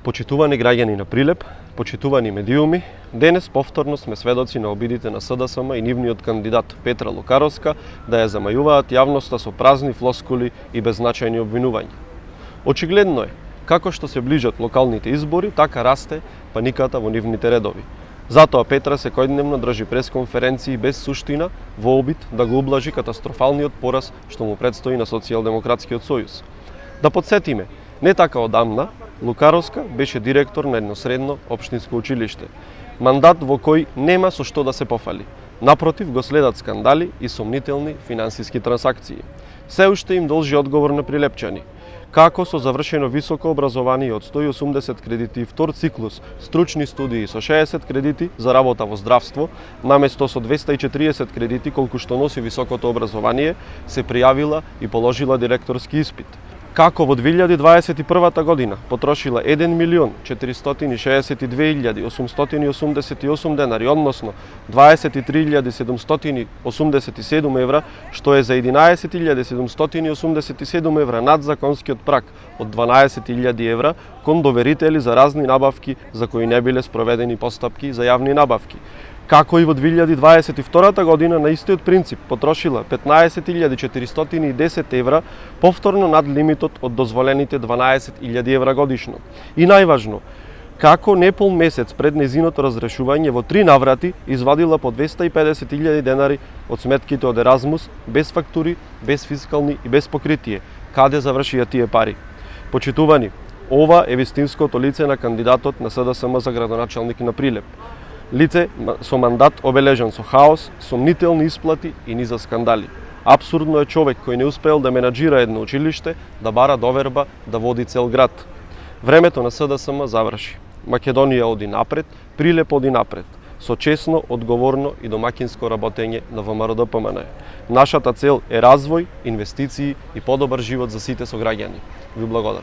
Почитувани граѓани на Прилеп, почитувани медиуми, денес повторно сме сведоци на обидите на СДСМ и нивниот кандидат Петра Лукаровска да ја замајуваат јавноста со празни флоскули и беззначајни обвинувања. Очигледно е, како што се ближат локалните избори, така расте паниката во нивните редови. Затоа Петра секојдневно држи пресконференции без суштина во обид да го ублажи катастрофалниот пораз што му предстои на Социјалдемократскиот сојуз. Да подсетиме, не така одамна, Лукаровска беше директор на едно средно општинско училиште. Мандат во кој нема со што да се пофали. Напротив, го следат скандали и сомнителни финансиски трансакции. Се уште им должи одговор на прилепчани. Како со завршено високо образование од 180 кредити и втор циклус стручни студии со 60 кредити за работа во здравство, наместо со 240 кредити колку што носи високото образование, се пријавила и положила директорски испит. Како во 2021 година потрошила 1.062.888 денари, односно 23.787 евра, што е за 11.787 евра над законскиот праг од 12.000 евра кон доверители за разни набавки за кои не биле спроведени постапки за јавни набавки. Како и во 2022 година на истиот принцип потрошила 15.410 евра, повторно над лимитот од дозволените 12.000 евра годишно. И најважно, како непол месец пред нејзиното разрешување во 3 наврати извадила по 250.000 денари од сметките од Еразмус, без фактури, без фискални и без покритие. Каде завршија тие пари? Почитувани, ова е вистинското лице на кандидатот на СДСМ за градоначалник на Прилеп. Лице со мандат обележан со хаос, сомнителни исплати и низа скандали. Апсурдно е човек кој не успеел да менаџира едно училиште, да бара доверба, да води цел град. Времето на СДСМ заврши. Македонија оди напред, Прилеп оди напред, со честно, одговорно и домакинско работење на ВМРО-ДПМН. Нашата цел е развој, инвестиции и подобар живот за сите сограѓани. Ви благодарам.